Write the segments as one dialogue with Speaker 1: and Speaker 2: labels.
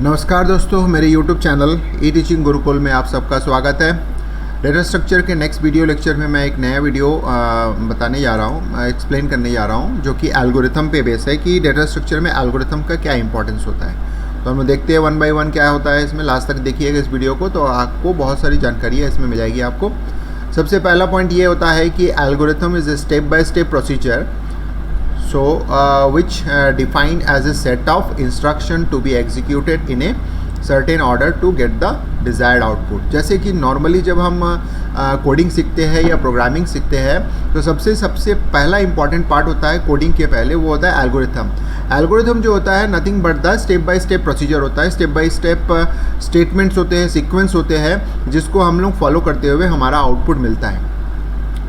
Speaker 1: नमस्कार दोस्तों, मेरे YouTube चैनल ई टीचिंग गुरुकुल में आप सबका स्वागत है। डेटा स्ट्रक्चर के नेक्स्ट वीडियो लेक्चर में मैं एक नया वीडियो बताने जा रहा हूँ, एक्सप्लेन करने जा रहा हूँ, जो कि एल्गोरिथम पे बेस है कि डेटा स्ट्रक्चर में एल्गोरिथम का क्या इंपॉर्टेंस होता है। तो हम देखते हैं वन बाय वन क्या होता है इसमें। लास्ट तक देखिएगा इस वीडियो को, तो आपको बहुत सारी जानकारी है इसमें मिल जाएगी आपको। सबसे पहला पॉइंट ये होता है कि algorithm is a step by step procedure which defined as a set of instruction to be executed in a certain order to get the desired output। जैसे कि नॉर्मली जब हम कोडिंग सीखते हैं या प्रोग्रामिंग सीखते हैं तो सबसे पहला इंपॉर्टेंट पार्ट होता है कोडिंग के पहले, वो होता है एल्गोरिथम। एल्गोरिथम जो होता है nothing but the step by step procedure होता है। स्टेप बाय स्टेप स्टेटमेंट्स होते हैं, सीक्वेंस होते हैं, जिसको हम लोग फॉलो करते हुए हमारा आउटपुट मिलता है।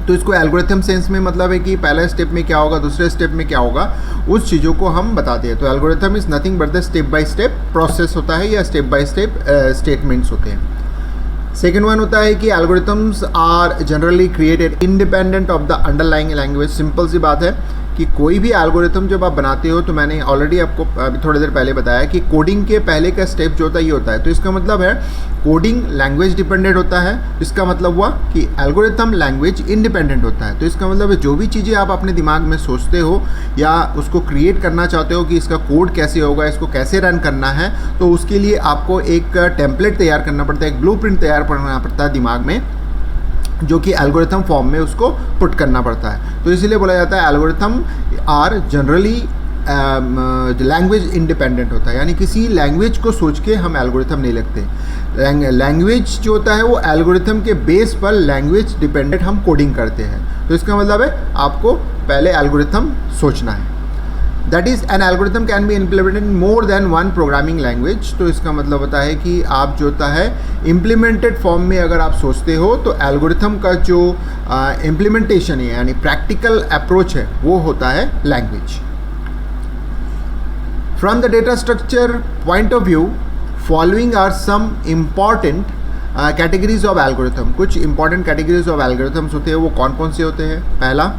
Speaker 1: तो इसको एल्गोरिथम सेंस में मतलब है कि पहले स्टेप में क्या होगा, दूसरे स्टेप में क्या होगा, उस चीज़ों को हम बताते हैं। तो algorithm is nothing but the step by step process होता है या स्टेप बाय स्टेप स्टेटमेंट्स होते हैं। सेकेंड वन होता है कि algorithms are generally created independent of the underlying language. Simple सी बात है कि कोई भी एल्गोरिथम जब आप बनाते हो, तो मैंने ऑलरेडी आपको अभी थोड़ी देर पहले बताया कि कोडिंग के पहले का स्टेप जो होता है ये होता है। तो इसका मतलब है कोडिंग लैंग्वेज डिपेंडेंट होता है। इसका मतलब हुआ कि एल्गोरिथम लैंग्वेज इंडिपेंडेंट होता है। तो इसका मतलब है जो भी चीज़ें आप अपने दिमाग में सोचते हो या उसको क्रिएट करना चाहते हो कि इसका कोड कैसे होगा, इसको कैसे रन करना है, तो उसके लिए आपको एक टेम्पलेट तैयार करना पड़ता है, एक ब्लूप्रिंट तैयार करना पड़ता है दिमाग में, जो कि एल्गोरिथम फॉर्म में उसको पुट करना पड़ता है। तो इसीलिए बोला जाता है algorithm are generally language independent होता है, यानी किसी लैंग्वेज को सोच के हम एल्गोरिथम नहीं लिखते। लैंग्वेज जो होता है वो एल्गोरिथम के बेस पर लैंग्वेज डिपेंडेंट हम कोडिंग करते हैं। तो इसका मतलब है आपको पहले एल्गोरिथम सोचना है। That is an algorithm can be implemented in more than one programming language. तो इसका मतलब होता है कि आप जो होता है इम्प्लीमेंटेड फॉर्म में अगर आप सोचते हो तो एल्गोरिथम का जो इम्प्लीमेंटेशन है यानी प्रैक्टिकल अप्रोच है वो होता है language. From the data structure point of view following are some important categories of algorithm. कुछ इंपॉर्टेंट कैटेगरीज ऑफ एल्गोरिथम्स होते हैं, वो कौन कौन से होते हैं। पहला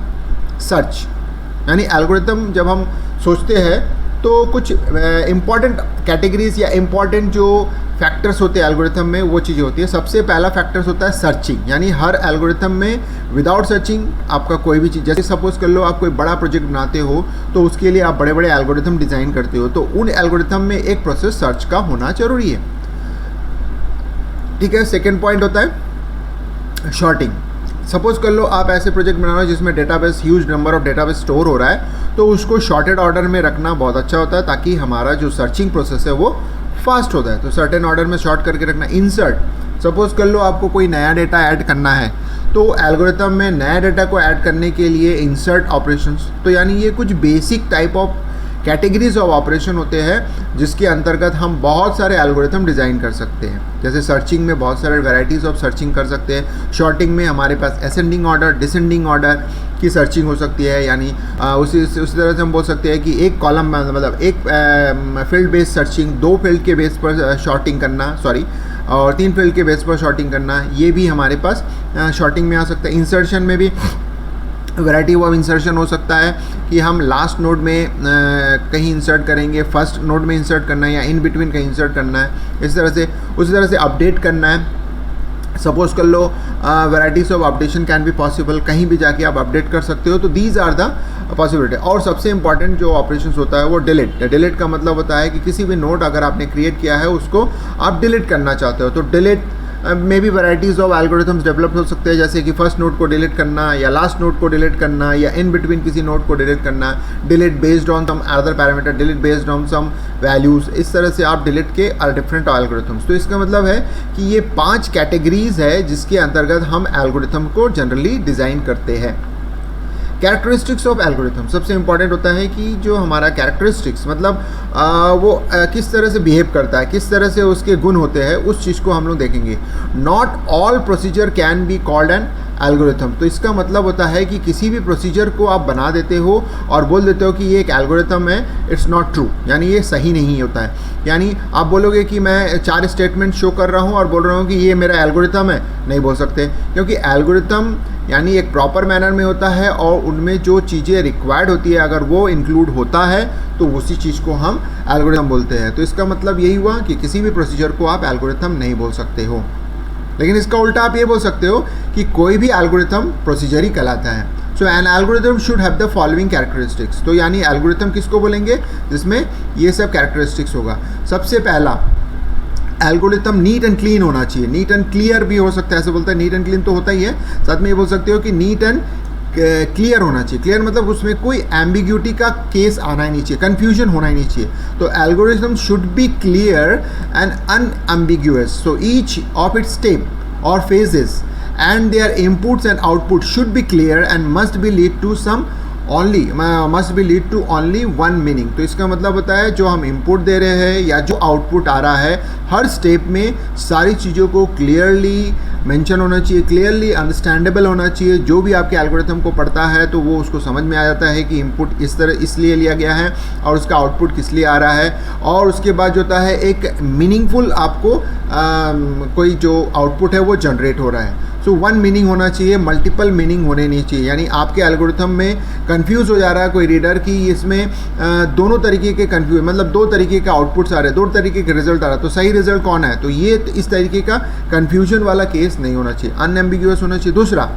Speaker 1: सर्च, यानी एल्गोरिथम जब हम सोचते हैं तो कुछ इम्पॉर्टेंट कैटेगरीज या इम्पॉर्टेंट जो फैक्टर्स होते हैं एल्गोरिथम में, वो चीज़ें होती है। सबसे पहला फैक्टर्स होता है सर्चिंग, यानी हर एल्गोरिथम में विदाउट सर्चिंग आपका कोई भी चीज़, जैसे सपोज कर लो आप कोई बड़ा प्रोजेक्ट बनाते हो तो उसके लिए आप बड़े बड़े एल्गोरिथम डिज़ाइन करते हो, तो उन एल्गोरिथम में एक प्रोसेस सर्च का होना जरूरी है। ठीक है। सेकेंड पॉइंट होता है शॉर्टिंग। सपोज कर लो आप ऐसे प्रोजेक्ट बना रहे हो जिसमें database huge number of database store हो रहा है, तो उसको शॉर्टेड ऑर्डर में रखना बहुत अच्छा होता है, ताकि हमारा जो सर्चिंग प्रोसेस है वो फास्ट होता है। तो सर्टेन ऑर्डर में शॉर्ट करके रखना। इंसर्ट, सपोज कर लो आपको कोई नया डेटा ऐड करना है, तो एल्गोरिथम में नया डेटा को ऐड करने के लिए इंसर्ट ऑपरेशंस, तो यानी ये कुछ basic type of categories of operation होते हैं जिसके अंतर्गत हम बहुत सारे एल्गोरिथम डिज़ाइन कर सकते हैं। जैसे सर्चिंग में बहुत सारे वैराइटीज़ ऑफ सर्चिंग कर सकते हैं। शॉर्टिंग में हमारे पास असेंडिंग ऑर्डर, डिसेंडिंग ऑर्डर की सर्चिंग हो सकती है, यानी उसी तरह से हम बोल सकते हैं कि एक कॉलम मतलब एक फील्ड बेस्ड सर्चिंग, दो फील्ड के बेस पर शॉर्टिंग करना, और तीन फील्ड के बेस पर शॉर्टिंग करना, ये भी हमारे पास शॉर्टिंग में आ सकता है। इंसर्शन में भी वैरायटी ऑफ इंसर्शन हो सकता है कि हम लास्ट नोड में कहीं इंसर्ट करेंगे, फर्स्ट नोड में इंसर्ट करना है, या इन बिटवीन कहीं इंसर्ट करना है, इस तरह से उसी तरह से अपडेट करना है। सपोज कर लो varieties of updation can be possible, कहीं भी जाके आप अपडेट कर सकते हो। तो दीज आर द पॉसिबिलिटी। और सबसे इंपॉर्टेंट जो ऑपरेशंस होता है वो डिलीट। डिलीट का मतलब होता है कि किसी भी नोड अगर आपने क्रिएट किया है उसको आप डिलीट करना चाहते हो, तो डिलीट में भी वैराइटीज़ ऑफ एल्गोरिथम्स डेवलप हो सकते हैं, जैसे कि फर्स्ट नोड को डिलीट करना, या लास्ट नोड को डिलीट करना, या इन बिटवीन किसी नोड को डिलीट करना, delete based on some other parameter, delete based on some values. इस तरह से आप डिलीट के डिफरेंट एल्गोरिथम्स। तो इसका मतलब है कि ये 5 कैटेगरीज है जिसके अंतर्गत हम एल्गोरिथम को जनरली डिज़ाइन करते हैं। कैरेक्टरिस्टिक्स ऑफ एल्गोरिथम, सबसे इंपॉर्टेंट होता है कि जो हमारा कैरेक्टरिस्टिक्स मतलब वो किस तरह से बिहेव करता है, किस तरह से उसके गुण होते हैं, उस चीज़ को हम लोग देखेंगे। Not all procedure can be called an algorithm. तो इसका मतलब होता है कि किसी भी प्रोसीजर को आप बना देते हो और बोल देते हो कि ये एक एल्गोरिथम है, इट्स नॉट ट्रू, यानी ये सही नहीं होता है। यानी आप बोलोगे कि मैं 4 स्टेटमेंट शो कर रहा हूँ और बोल रहा हूँ कि ये मेरा एल्गोरिथम है, नहीं बोल सकते, क्योंकि एल्गोरिथम यानी एक प्रॉपर मैनर में होता है और उनमें जो चीज़ें रिक्वायर्ड होती है अगर वो इंक्लूड होता है तो उसी चीज़ को हम एल्गोरिथम बोलते हैं। तो इसका मतलब यही हुआ कि किसी भी प्रोसीजर को आप एल्गोरिथम नहीं बोल सकते हो। लेकिन इसका उल्टा आप ये बोल सकते हो कि कोई भी एल्गोरिथम प्रोसीजर ही कहलाता है। So an algorithm should have the following characteristics. तो यानी एल्गोरिथम किसको बोलेंगे, जिसमें ये सब कैरेक्टरिस्टिक्स होगा। सबसे पहला, एल्गोरिथम नीट एंड क्लीन होना चाहिए। नीट एंड क्लियर भी हो सकता है, ऐसे बोलता है, नीट एंड क्लीन तो होता ही है, साथ में ये बोल सकते हो कि नीट एंड क्लियर होना चाहिए। क्लियर मतलब उसमें कोई एम्बिग्यूटी का केस आना ही नहीं चाहिए, कन्फ्यूजन होना ही नहीं चाहिए। तो algorithm should be clear and unambiguous. So each of its step और phases and their inputs and outputs should be clear and must be lead to only one meaning। तो इसका मतलब होता है जो हम इनपुट दे रहे हैं या जो आउटपुट आ रहा है, हर स्टेप में सारी चीज़ों को क्लियरली मेंशन होना चाहिए, क्लियरली अंडरस्टैंडेबल होना चाहिए। जो भी आपके एल्गोरिथम को पढ़ता है तो वो उसको समझ में आ जाता है कि इनपुट इस तरह इसलिए लिया गया है और उसका आउटपुट किस लिए आ रहा है। और उसके बाद जो होता है एक मीनिंगफुल आपको कोई जो आउटपुट है वो जनरेट हो रहा है। सो वन मीनिंग होना चाहिए, मल्टीपल मीनिंग होने नहीं चाहिए। यानी आपके एल्गोरिथम में कंफ्यूज हो जा रहा है कोई रीडर कि इसमें दोनों तरीके के कंफ्यूज, मतलब 2 तरीके के आउटपुट्स आ रहे हैं, 2 तरीके के रिजल्ट आ रहा है, तो सही रिजल्ट कौन है। तो ये इस तरीके का कंफ्यूजन वाला केस नहीं होना चाहिए, अनएम्बिग्यूअस होना चाहिए। दूसरा,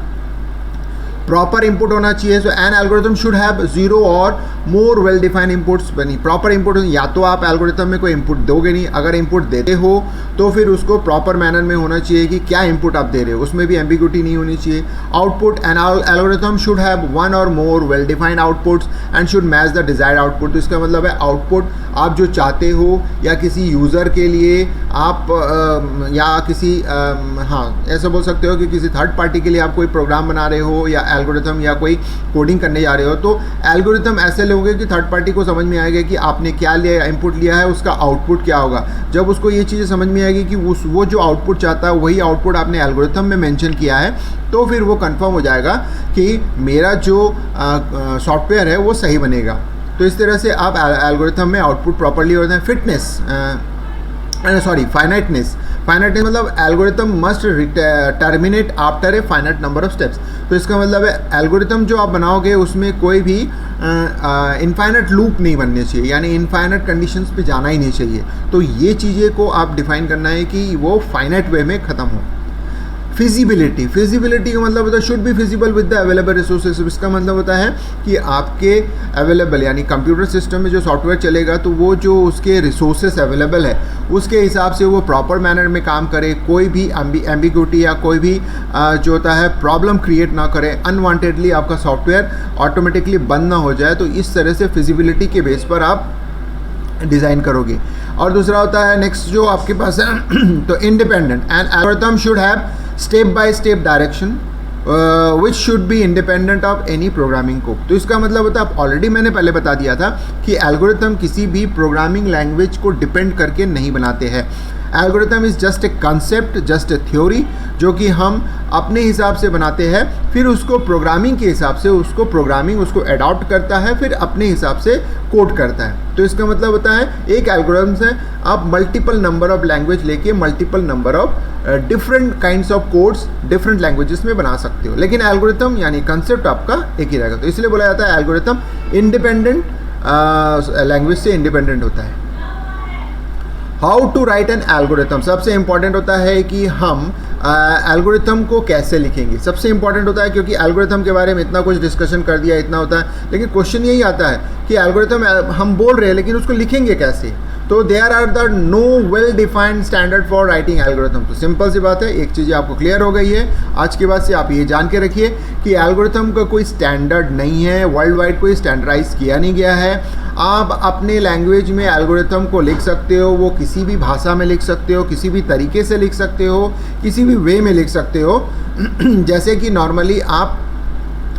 Speaker 1: प्रॉपर इनपुट होना चाहिए। सो एन एल्गोरिथम शुड हैव 0 और मोर वेल डिफाइंड इनपुट्स। बनी प्रॉपर इनपुट, या तो आप एल्गोरिथम में कोई इनपुट दोगे नहीं, अगर इनपुट देते हो तो फिर उसको प्रॉपर मैनर में होना चाहिए कि क्या इनपुट आप दे रहे हो, उसमें भी एम्बिग्यूटी नहीं होनी चाहिए। Output, N algorithm should have 1 और more well defined outputs and should match the desired output. तो इसका मतलब है आउटपुट आप जो चाहते हो या किसी यूज़र के लिए आप या किसी ऐसा बोल सकते हो कि किसी थर्ड पार्टी के लिए आप कोई प्रोग्राम बना रहे हो या एल्गोरिथम या कोई कोडिंग करने जा रहे हो, तो एल्गोरिथम ऐसे लोगे कि थर्ड पार्टी को समझ में आएगा कि आपने क्या लिया, इनपुट लिया है, उसका आउटपुट क्या होगा। जब उसको ये चीज़ें समझ में आएगी कि वो जो आउटपुट चाहता है वही आउटपुट आपने एल्गोरिथम में मेंशन किया है, तो फिर वो कंफर्म हो जाएगा कि मेरा जो सॉफ्टवेयर है वो सही बनेगा। तो इस तरह से आप एल्गोरिथम में आउटपुट प्रॉपरली होता है। फाइनाइटनेस मतलब algorithm must terminate after a finite number of steps. तो इसका मतलब है एल्गोरिथम जो आप बनाओगे उसमें कोई भी इनफाइनाइट लूप नहीं बनने चाहिए, यानी इनफाइनाइट कंडीशंस पे जाना ही नहीं चाहिए। तो ये चीज़ें को आप डिफाइन करना है कि वो फाइनाइट वे में ख़त्म हो। फिजिबिलिटी का मतलब होता है should be feasible with the available resources. इसका मतलब होता है कि आपके अवेलेबल, यानी कंप्यूटर सिस्टम में जो सॉफ्टवेयर चलेगा तो वो जो उसके रिसोर्सेज अवेलेबल है उसके हिसाब से वो प्रॉपर मैनर में काम करे, कोई भी एम्बिग्यूटी या कोई भी जो होता है प्रॉब्लम क्रिएट ना करे, अनवांटेडली आपका सॉफ्टवेयर ऑटोमेटिकली बंद ना हो जाए। तो इस तरह से फिजिबिलिटी के बेस पर आप डिज़ाइन करोगे। और दूसरा होता है नेक्स्ट जो आपके पास है तो independent, and algorithm should have step by step direction which should be independent of any programming code. तो इसका मतलब होता है, ऑलरेडी मैंने पहले बता दिया था कि एल्गोरिथम किसी भी प्रोग्रामिंग लैंग्वेज को डिपेंड करके नहीं बनाते हैं। Algorithm is just a concept, just a theory, जो कि हम अपने हिसाब से बनाते हैं, फिर उसको प्रोग्रामिंग के हिसाब से उसको अडॉप्ट करता है, फिर अपने हिसाब से कोड करता है। तो इसका मतलब होता है एक एल्गोरिथम से आप मल्टीपल नंबर ऑफ लैंग्वेज लेके multiple number of different kinds of codes different languages में बना सकते हो, लेकिन एल्गोरिथम यानी कंसेप्ट आपका एक ही रहेगा। तो इसलिए बोला जाता है एल्गोरिथम इंडिपेंडेंट लैंग्वेज से इंडिपेंडेंट होता है। How to write an algorithm, सबसे इंपॉर्टेंट होता है कि हम एल्गोरिथम को कैसे लिखेंगे, सबसे इंपॉर्टेंट होता है, क्योंकि एल्गोरिथम के बारे में इतना कुछ डिस्कशन कर दिया, इतना होता है, लेकिन क्वेश्चन यही आता है कि एल्गोरिथम हम बोल रहे हैं लेकिन उसको लिखेंगे कैसे। तो there are the no well defined standard for writing algorithm. तो सिंपल सी बात है, एक चीज़ आपको क्लियर हो गई है आज के बाद से, आप ये जान के रखिए कि एल्गोरिथम का कोई स्टैंडर्ड नहीं है, वर्ल्ड वाइड कोई स्टैंडर्डाइज किया नहीं गया है। आप अपने लैंग्वेज में एल्गोरिथम को लिख सकते हो, वो किसी भी भाषा में लिख सकते हो, किसी भी तरीके से लिख सकते हो, किसी भी वे में लिख सकते हो। जैसे कि नॉर्मली आप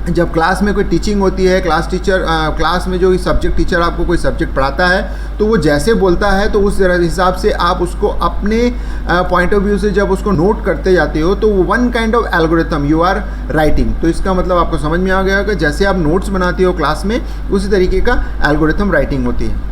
Speaker 1: जब क्लास में कोई टीचिंग होती है, क्लास में जो सब्जेक्ट टीचर आपको कोई सब्जेक्ट पढ़ाता है तो वो जैसे बोलता है तो उस हिसाब से आप उसको अपने पॉइंट ऑफ व्यू से जब उसको नोट करते जाते हो तो वो one kind of algorithm you are writing. तो इसका मतलब आपको समझ में आ गया कि जैसे आप नोट्स बनाते हो क्लास में, उसी तरीके का एल्गोरिथम राइटिंग होती है।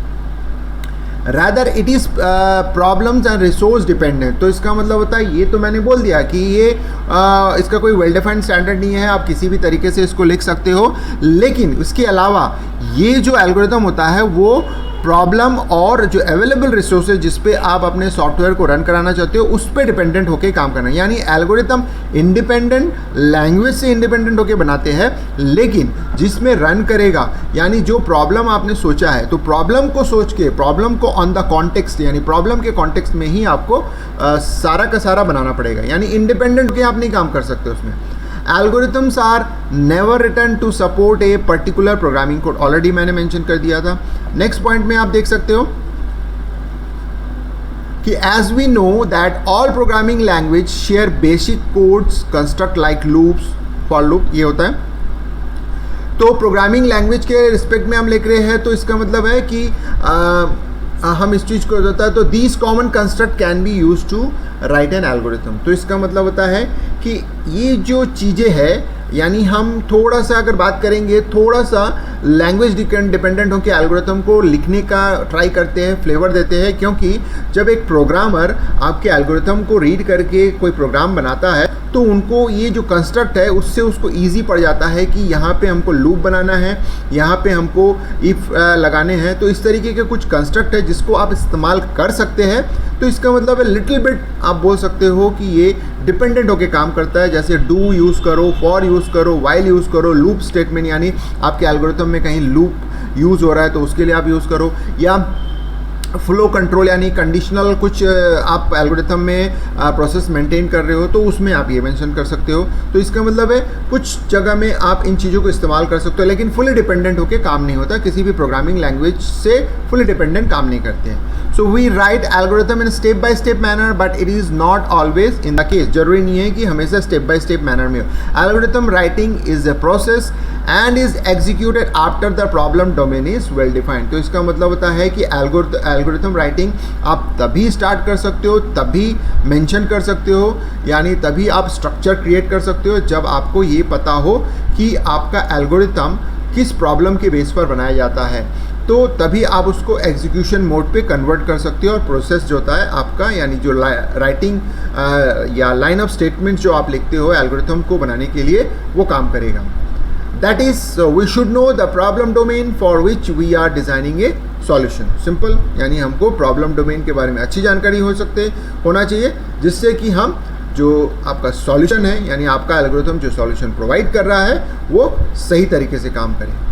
Speaker 1: Rather it is problems and resource dependent. तो इसका मतलब होता है, ये तो मैंने बोल दिया कि ये इसका कोई वेल डिफाइंड स्टैंडर्ड नहीं है, आप किसी भी तरीके से इसको लिख सकते हो। लेकिन इसके अलावा ये जो एल्गोरिथम होता है वो प्रॉब्लम और जो अवेलेबल रिसोर्सेज जिस पे आप अपने सॉफ्टवेयर को रन कराना चाहते हो उस पर डिपेंडेंट होकर काम करना। यानी एल्गोरिथम इंडिपेंडेंट लैंग्वेज से इंडिपेंडेंट होकर बनाते हैं, लेकिन जिसमें रन करेगा, यानी जो प्रॉब्लम आपने सोचा है तो प्रॉब्लम को सोच के, प्रॉब्लम को ऑन द कॉन्टेक्स्ट, यानी प्रॉब्लम के कॉन्टेक्स्ट में ही आपको सारा का सारा बनाना पड़ेगा। यानी इंडिपेंडेंट होकर आप नहीं काम कर सकते उसमें। Algorithms are never written to support a particular programming code, already मैंने मेंशन कर दिया था। नेक्स्ट पॉइंट में आप देख सकते हो कि as we know that all programming language share basic codes construct like loops, for loop ये होता है। तो प्रोग्रामिंग लैंग्वेज के रिस्पेक्ट में हम लिख रहे हैं, तो इसका मतलब है कि हम इस चीज़ को होता है तो these common construct can be use to write an algorithm. तो इसका मतलब होता है कि ये जो चीज़ें हैं, यानी हम थोड़ा सा अगर बात करेंगे, थोड़ा सा लैंग्वेज डिपेंडेंट होकर एल्गोरिथम को लिखने का ट्राई करते हैं, फ्लेवर देते हैं। क्योंकि जब एक प्रोग्रामर आपके एल्गोरिथम को रीड करके कोई प्रोग्राम बनाता है तो उनको ये जो कंस्ट्रक्ट है उससे उसको ईजी पड़ जाता है कि यहाँ पे हमको लूप बनाना है, यहाँ पे हमको इफ़ लगाने हैं। तो इस तरीके के कुछ कंस्ट्रक्ट है जिसको आप इस्तेमाल कर सकते हैं। तो इसका मतलब है लिटिल बिट आप बोल सकते हो कि ये डिपेंडेंट होकर काम करता है। जैसे डू यूज़ करो, फॉर यूज़ करो, वाइल यूज़ करो, लूप स्टेटमेंट, यानी आपके एल्गोरिथम में कहीं लूप यूज़ हो रहा है तो उसके लिए आप यूज़ करो, या फ्लो कंट्रोल यानी कंडीशनल कुछ आप एल्गोरिथम में प्रोसेस मेंटेन कर रहे हो तो उसमें आप ये मेंशन कर सकते हो। तो इसका मतलब है कुछ जगह में आप इन चीज़ों को इस्तेमाल कर सकते हो, लेकिन फुली डिपेंडेंट होकर काम नहीं होता। किसी भी प्रोग्रामिंग लैंग्वेज से फुली डिपेंडेंट काम नहीं करते हैं। So we write algorithm in step by step manner, but it is not always in the case. जरूरी नहीं है कि हमेशा स्टेप बाय स्टेप मैनर में हो। Algorithm writing is a process and is executed after the problem domain is well defined. तो इसका मतलब होता है कि एल्गोरिथम राइटिंग आप तभी स्टार्ट कर सकते हो, तभी मेंशन कर सकते हो, यानी तभी आप स्ट्रक्चर क्रिएट कर सकते हो जब आपको ये पता हो कि आपका एल्गोरिथम किस प्रॉब्लम के बेस पर बनाया जाता है। तो तभी आप उसको एग्जीक्यूशन मोड पे कन्वर्ट कर सकते हो और प्रोसेस जो होता है आपका, यानी जो राइटिंग या लाइन ऑफ स्टेटमेंट जो आप लिखते हो एल्गोरिथम को बनाने के लिए, वो काम करेगा। That is we should know the problem domain for which we are designing a solution. Simple, यानी हमको प्रॉब्लम डोमेन के बारे में अच्छी जानकारी होना चाहिए, जिससे कि हम जो आपका सॉल्यूशन है, यानी आपका एल्गोरिथम जो सॉल्यूशन प्रोवाइड कर रहा है, वो सही तरीके से काम करे।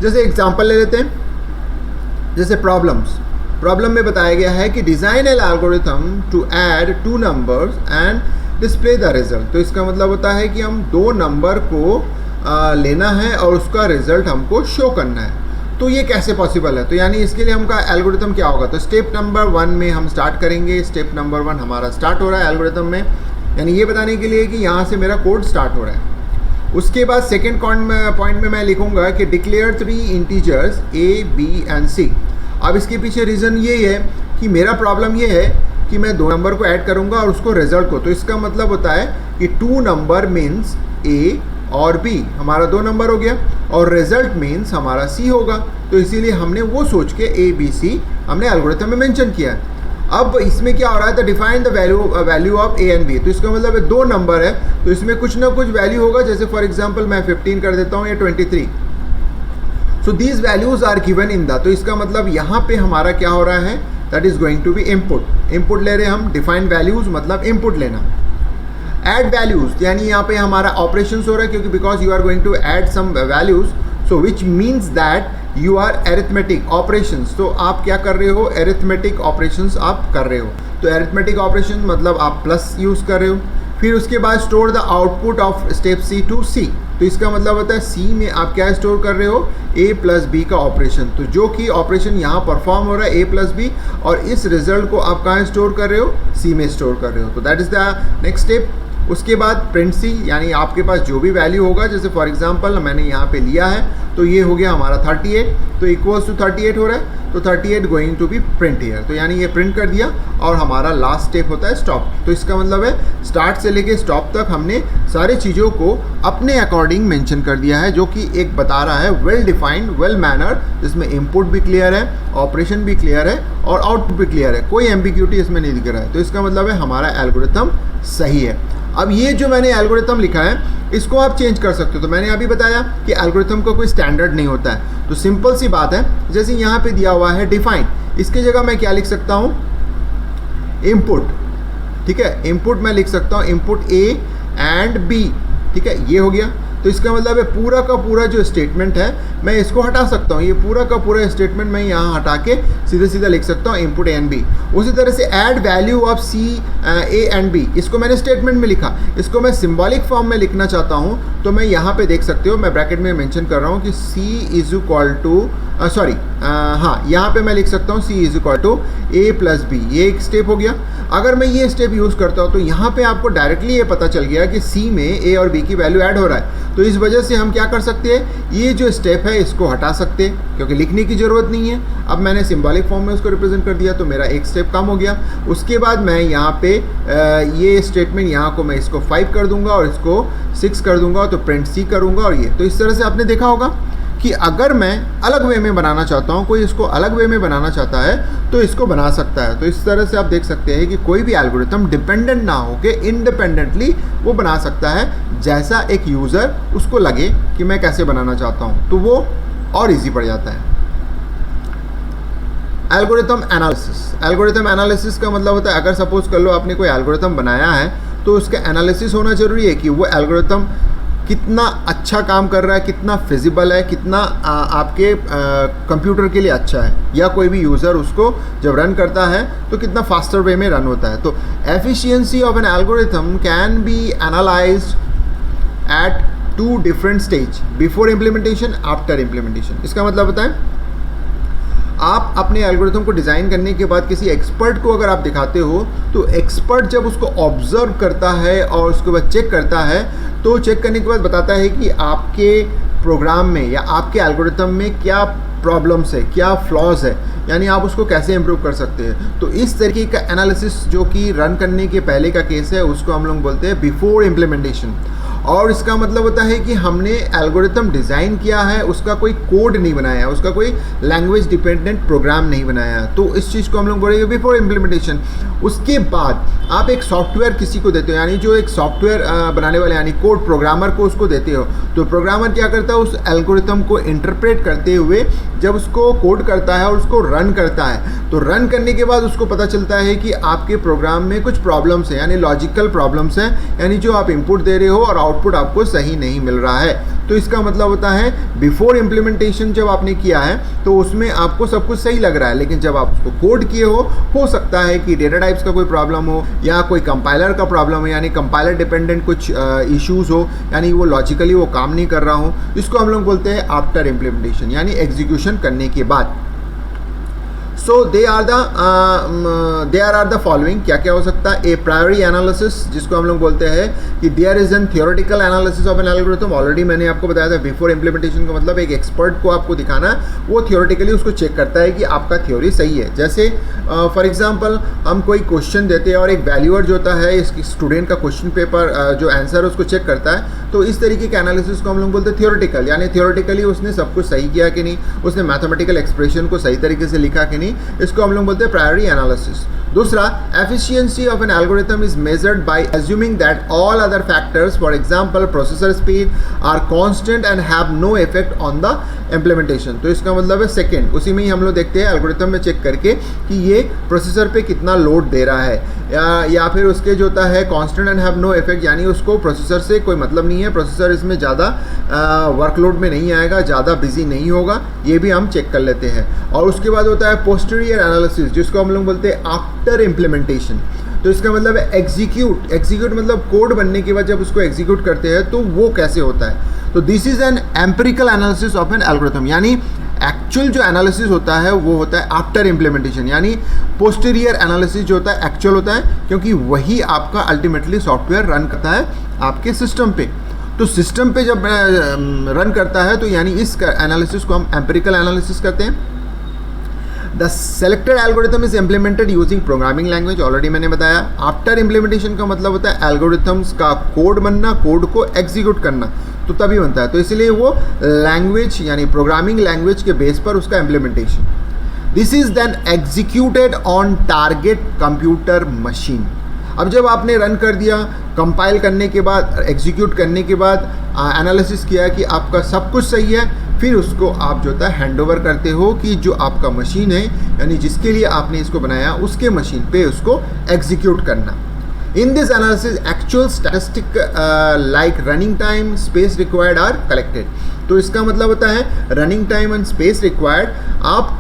Speaker 1: जैसे एग्जांपल ले लेते हैं, जैसे प्रॉब्लम में बताया गया है कि design an algorithm to add 2 numbers and display the result. तो इसका मतलब होता है कि हम 2 नंबर को लेना है और उसका रिजल्ट हमको शो करना है। तो ये कैसे पॉसिबल है? तो यानी इसके लिए हमका एल्गोरिथम क्या होगा? तो स्टेप नंबर 1 में हम स्टार्ट करेंगे। स्टेप नंबर 1 हमारा स्टार्ट हो रहा है एल्गोरिथम में, यानी ये बताने के लिए कि यहाँ से मेरा कोड स्टार्ट हो रहा है। उसके बाद सेकेंड पॉइंट में मैं लिखूंगा कि declare 3 integers A, B and C। अब इसके पीछे रीज़न ये है कि मेरा प्रॉब्लम ये है कि मैं 2 नंबर को ऐड करूंगा और उसको रिजल्ट को। तो इसका मतलब होता है कि 2 नंबर मीन्स A और B, हमारा 2 नंबर हो गया, और रिजल्ट मीन्स हमारा C होगा। तो इसीलिए हमने वो सोच के A, B, C हमने एल्गोरिथम में मेंशन किया है। अब इसमें क्या हो रहा है? तो define the value of A and B। तो इसका मतलब है 2 नंबर है तो इसमें कुछ ना कुछ वैल्यू होगा। जैसे फॉर एग्जांपल मैं 15 कर देता हूँ या 23। So these values are given in the. तो इसका मतलब यहाँ पे हमारा क्या हो रहा है? That is going to be input ले रहे हैं हम। डिफाइन वैल्यूज मतलब इनपुट लेना। ऐड वैल्यूज यानी यहाँ पे हमारा ऑपरेशन हो रहा है, क्योंकि because you are going to add some values, so which means that you are arithmetic operations. तो आप क्या कर रहे हो? एरिथमेटिक ऑपरेशंस आप कर रहे हो। तो एरिथमेटिक ऑपरेशन मतलब आप प्लस यूज़ कर रहे हो। फिर उसके बाद store the output of step C to C। तो इसका मतलब होता है C में आप क्या स्टोर कर रहे हो? A प्लस B का ऑपरेशन। तो जो कि ऑपरेशन यहाँ परफॉर्म हो रहा है A प्लस B, और इस रिजल्ट को आप कहाँ स्टोर कर रहे हो? C में स्टोर कर रहे हो। तो that is the next step. उसके बाद प्रिंट C, यानी आपके पास जो भी वैल्यू होगा, जैसे फॉर एग्जांपल मैंने यहाँ पे लिया है तो ये हो गया हमारा 38, तो इक्वल्स टू 38 हो रहा है, तो 38 going to be print here, तो यानी ये प्रिंट कर दिया और हमारा लास्ट स्टेप होता है स्टॉप। तो इसका मतलब है स्टार्ट से लेके स्टॉप तक हमने सारी चीज़ों को अपने अकॉर्डिंग मेंशन कर दिया है, जो कि एक बता रहा है वेल डिफाइंड, वेल मैनर, जिसमें इनपुट भी क्लियर है, ऑपरेशन भी क्लियर है और आउटपुट भी क्लियर है, कोई एम्बिग्यूटी इसमें नहीं दिख रहा है। तो इसका मतलब है हमारा एल्गोरिथम सही है। अब ये जो मैंने एल्गोरिथम लिखा है इसको आप चेंज कर सकते हो। तो मैंने अभी बताया कि एल्गोरिथम का कोई स्टैंडर्ड नहीं होता है, तो सिंपल सी बात है, जैसे यहाँ पे दिया हुआ है डिफाइन, इसकी जगह मैं क्या लिख सकता हूँ, इनपुट, ठीक है, इनपुट मैं लिख सकता हूँ इनपुट ए एंड बी, ठीक है, ये हो गया। तो इसका मतलब है पूरा का पूरा जो स्टेटमेंट है मैं इसको हटा सकता हूँ, ये पूरा का पूरा स्टेटमेंट मैं यहाँ हटा के सीधे सीधा लिख सकता हूँ इनपुट ए एंड बी। उसी तरह से add value of C A and B, इसको मैंने स्टेटमेंट में लिखा, इसको मैं सिंबॉलिक फॉर्म में लिखना चाहता हूँ, तो मैं यहाँ पे देख सकते हो, मैं ब्रैकेट में मेंशन कर रहा हूँ कि सी इज इक्वल टू हाँ, यहाँ पे मैं लिख सकता हूँ C is equal to A plus B, ये एक स्टेप हो गया। अगर मैं ये स्टेप यूज़ करता हूँ तो यहाँ पे आपको डायरेक्टली ये पता चल गया कि सी में ए और बी की वैल्यू ऐड हो रहा है, तो इस वजह से हम क्या कर सकते हैं, ये जो स्टेप है इसको हटा सकते हैं, क्योंकि लिखने की ज़रूरत नहीं है। अब मैंने सिंबॉलिक फॉर्म में उसको रिप्रेजेंट कर दिया, तो मेरा एक स्टेप कम हो गया। उसके बाद मैं यहाँ पे ये स्टेटमेंट यहाँ को मैं इसको 5 कर दूंगा और इसको 6 कर दूंगा, तो प्रिंट सी करूँगा, और ये तो इस तरह से आपने देखा होगा कि अगर मैं अलग वे में बनाना चाहता हूँ, कोई इसको अलग वे में बनाना चाहता है तो इसको बना सकता है। तो इस तरह से आप देख सकते हैं कि कोई भी एल्गोरिथम डिपेंडेंट ना हो के इंडिपेंडेंटली वो बना सकता है, जैसा एक यूज़र उसको लगे कि मैं कैसे बनाना चाहता हूँ, तो वो और इजी पड़ जाता है। एल्गोरिथम एनालिसिस, एल्गोरिथम एनालिसिस का मतलब होता है, अगर सपोज कर लो आपने कोई एल्गोरिथम बनाया है तो उसका एनालिसिस होना जरूरी है कि वो एल्गोरिथम कितना अच्छा काम कर रहा है, कितना फिजिबल है, कितना आपके कंप्यूटर के लिए अच्छा है, या कोई भी यूज़र उसको जब रन करता है तो कितना फास्टर वे में रन होता है। तो efficiency of an algorithm can be analysed at 2 different stage, before implementation, after implementation. इसका मतलब होता है आप अपने एल्गोरिथम को डिज़ाइन करने के बाद किसी एक्सपर्ट को अगर आप दिखाते हो, तो एक्सपर्ट जब उसको ऑब्जर्व करता है और उसके बाद चेक करता है, तो चेक करने के बाद बताता है कि आपके प्रोग्राम में या आपके एल्गोरिथम में क्या प्रॉब्लम्स है, क्या फ्लॉज है, यानी आप उसको कैसे इम्प्रूव कर सकते हैं। तो इस तरीके का एनालिसिस जो कि रन करने के पहले का केस है, उसको हम लोग बोलते हैं बिफोर इम्प्लीमेंटेशन। और इसका मतलब होता है कि हमने एल्गोरिथम डिज़ाइन किया है, उसका कोई कोड नहीं बनाया है, उसका कोई लैंग्वेज डिपेंडेंट प्रोग्राम नहीं बनाया है, तो इस चीज़ को हम लोग बोलेंगे बिफोर इम्प्लीमेंटेशन। उसके बाद आप एक सॉफ्टवेयर किसी को देते हो, यानी जो एक सॉफ्टवेयर बनाने वाले यानी कोड प्रोग्रामर को उसको देते हो, तो प्रोग्रामर क्या करता है, उस एल्गोरिथम को इंटरप्रेट करते हुए जब उसको कोड करता है और उसको रन करता है, तो रन करने के बाद उसको पता चलता है कि आपके प्रोग्राम में कुछ प्रॉब्लम्स हैं, यानी लॉजिकल प्रॉब्लम्स हैं, यानी जो आप इनपुट दे रहे हो और आउटपुट आपको सही नहीं मिल रहा है। तो इसका मतलब होता है बिफोर इम्प्लीमेंटेशन जब आपने किया है तो उसमें आपको सब कुछ सही लग रहा है, लेकिन जब आप उसको कोड किए हो सकता है कि डेटा टाइप्स का कोई प्रॉब्लम हो या कोई कंपाइलर का प्रॉब्लम हो, यानी कंपाइलर डिपेंडेंट कुछ इश्यूज हो, यानी वो लॉजिकली वो काम नहीं कर रहा हो। इसको हम लोग बोलते हैं आफ्टर इम्प्लीमेंटेशन, यानी एग्जीक्यूशन करने के बाद। सो दे आर द फॉलोइंग, क्या क्या हो सकता है, ए प्रायोरी एनालिसिस, जिसको हम लोग बोलते हैं कि there is an theoretical analysis of an algorithm. Already मैंने आपको बताया था बिफोर इम्प्लीमेंटेशन का मतलब एक एक्सपर्ट को आपको दिखाना, वो थियोरेटिकली उसको चेक करता है कि आपका थ्योरी सही है। जैसे फॉर एग्जांपल हम कोई क्वेश्चन देते हैं और एक वैल्यूअर जो होता है इसकी स्टूडेंट का क्वेश्चन पेपर जो आंसर है उसको चेक करता है, तो इस तरीके के एनालिसिस को हम लोग बोलते हैं थियोरेटिकल, यानी थियोरेटिकली उसने सब कुछ सही किया कि नहीं, उसने मैथमेटिकल एक्सप्रेशन को सही तरीके से लिखा कि नहीं, इसको हम लोग बोलते हैं प्रायोरी एनालिसिस। दूसरा, efficiency of an algorithm is measured by assuming that all other factors, for example processor speed, are constant and have no effect on the implementation. तो इसका मतलब है सेकंड, उसी में ही हम लोग देखते हैं एल्गोरिथम में चेक करके कि ये प्रोसेसर पे कितना लोड दे रहा है, या फिर उसके जो होता है constant and have no effect, यानी उसको प्रोसेसर से कोई मतलब नहीं है, प्रोसेसर इसमें ज़्यादा वर्कलोड में नहीं आएगा, ज़्यादा बिजी नहीं होगा, ये भी हम चेक कर लेते हैं। और उसके बाद होता है पोस्टीरियर एनालिसिस, जिसको हम लोग बोलते हैं आफ्टर इम्प्लीमेंटेशन। तो इसका मतलब है एग्जीक्यूट मतलब कोड बनने के बाद जब उसको एग्जीक्यूट करते हैं तो वो कैसे होता है। तो this is an empirical analysis of an algorithm, यानी एक्चुअल जो एनालिसिस होता है वो होता है आफ्टर इम्प्लीमेंटेशन, यानी पोस्टीरियर एनालिसिस जो होता है एक्चुअल होता है, क्योंकि वही आपका अल्टीमेटली सॉफ्टवेयर रन करता है आपके सिस्टम पे। तो सिस्टम पे जब रन करता है तो यानी इस एनालिसिस को हम एम्पिरिकल एनालिसिस कहते हैं। The selected algorithm is implemented using programming language, already मैंने बताया। आफ्टर इम्प्लीमेंटेशन का मतलब होता है एल्गोरिथम्स का कोड बनना, कोड को एग्जीक्यूट करना, तो तभी बनता है। तो इसलिए वो लैंग्वेज यानी प्रोग्रामिंग लैंग्वेज के बेस पर उसका implementation. This is then executed on target computer machine. अब जब आपने रन कर दिया, कंपाइल करने के बाद, एग्जीक्यूट करने के बाद, एनालिसिस किया कि आपका सब कुछ सही है, फिर उसको आप जो है हैंड ओवर करते हो कि जो आपका मशीन है यानी जिसके लिए आपने इसको बनाया उसके मशीन पे उसको एग्जीक्यूट करना। In this analysis, actual statistic like running time, space required are collected. तो इसका मतलब होता है running time and space required आप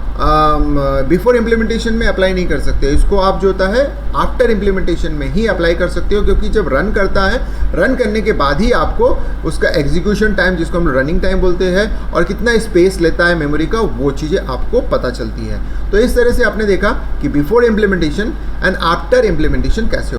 Speaker 1: बिफोर इम्प्लीमेंटेशन में अप्लाई नहीं कर सकते, इसको आप जो होता है आफ्टर इम्प्लीमेंटेशन में ही अप्लाई कर सकते हो, क्योंकि जब रन करता है, रन करने के बाद ही आपको उसका एग्जीक्यूशन टाइम, जिसको हम रनिंग टाइम बोलते हैं, और कितना स्पेस लेता है मेमोरी का, वो चीज़ें आपको पता चलती है। तो इस तरह से आपने देखा कि before implementation and after implementation कैसे